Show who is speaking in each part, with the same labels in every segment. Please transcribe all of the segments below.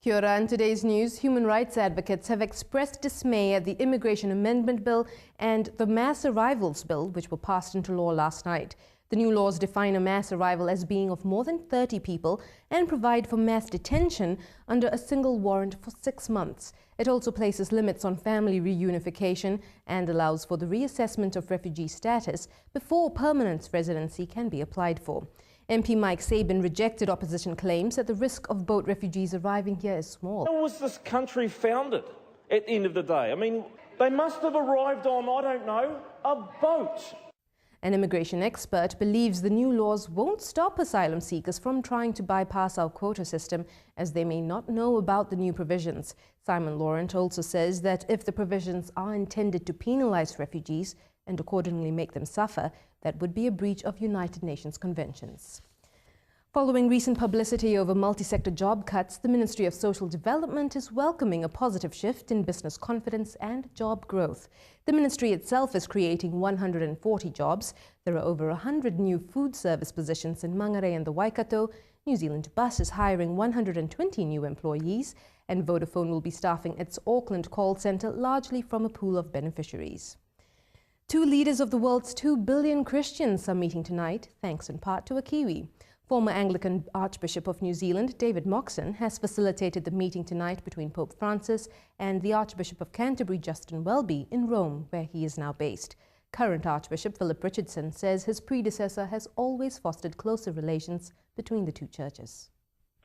Speaker 1: Kia ora. In today's news, human rights advocates have expressed dismay at the Immigration Amendment Bill and the Mass Arrivals Bill, which were passed into law last night. The new laws define a mass arrival as being of more than 30 people and provide for mass detention under a single warrant for 6 months. It also places limits on family reunification and allows for the reassessment of refugee status before permanent residency can be applied for. MP Mike Sabin rejected opposition claims that the risk of boat refugees arriving here is small.
Speaker 2: How was this country founded at the end of the day? I mean, they must have arrived on, I don't know, a boat.
Speaker 1: An immigration expert believes the new laws won't stop asylum seekers from trying to bypass our quota system, as they may not know about the new provisions. Simon Laurent also says that if the provisions are intended to penalize refugees and accordingly make them suffer, that would be a breach of United Nations conventions. Following recent publicity over multi-sector job cuts, the Ministry of Social Development is welcoming a positive shift in business confidence and job growth. The ministry itself is creating 140 jobs. There are over 100 new food service positions in Mangere and the Waikato. New Zealand Bus is hiring 120 new employees, and Vodafone will be staffing its Auckland call centre largely from a pool of beneficiaries. Two leaders of the world's 2 billion Christians are meeting tonight, thanks in part to a Kiwi. Former Anglican Archbishop of New Zealand, David Moxon, has facilitated the meeting tonight between Pope Francis and the Archbishop of Canterbury, Justin Welby, in Rome, where he is now based. Current Archbishop Philip Richardson says his predecessor has always fostered closer relations between the two churches.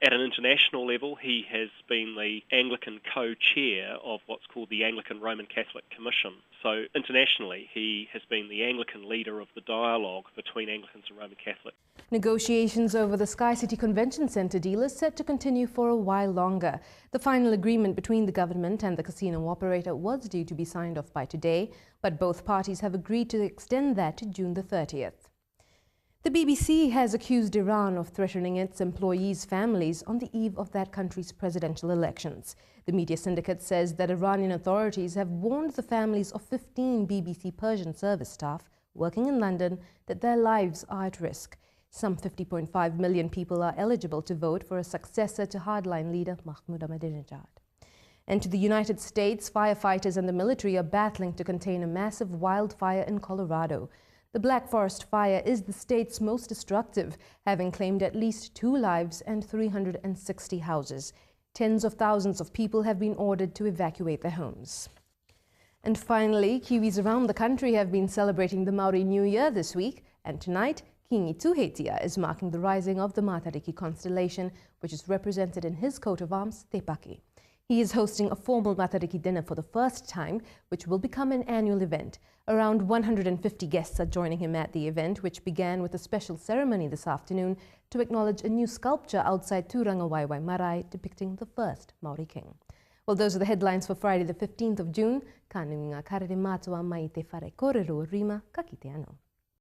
Speaker 3: At an international level, he has been the Anglican co-chair of what's called the Anglican Roman Catholic Commission. So internationally, he has been the Anglican leader of the dialogue between Anglicans and Roman Catholics.
Speaker 1: Negotiations over the Sky City Convention Centre deal is set to continue for a while longer. The final agreement between the government and the casino operator was due to be signed off by today, but both parties have agreed to extend that to June the 30th. The BBC has accused Iran of threatening its employees' families on the eve of that country's presidential elections. The media syndicate says that Iranian authorities have warned the families of 15 BBC Persian service staff working in London that their lives are at risk. Some 50.5 million people are eligible to vote for a successor to hardline leader Mahmoud Ahmadinejad. And to the United States, firefighters and the military are battling to contain a massive wildfire in Colorado. The Black Forest fire is the state's most destructive, having claimed at least 2 lives and 360 houses. Tens of thousands of people have been ordered to evacuate their homes. And finally, Kiwis around the country have been celebrating the Maori New Year this week, and tonight, Kingi Tuhetia is marking the rising of the Matariki constellation, which is represented in his coat of arms, Te Paki. He is hosting a formal Matariki dinner for the first time, which will become an annual event. Around 150 guests are joining him at the event, which began with a special ceremony this afternoon to acknowledge a new sculpture outside Turanga Waiwai Marae depicting the first Maori king. Well, those are the headlines for Friday the 15th of June. Ka nui ngā karere mātua mai te whare kōrero rima, ka kite anō.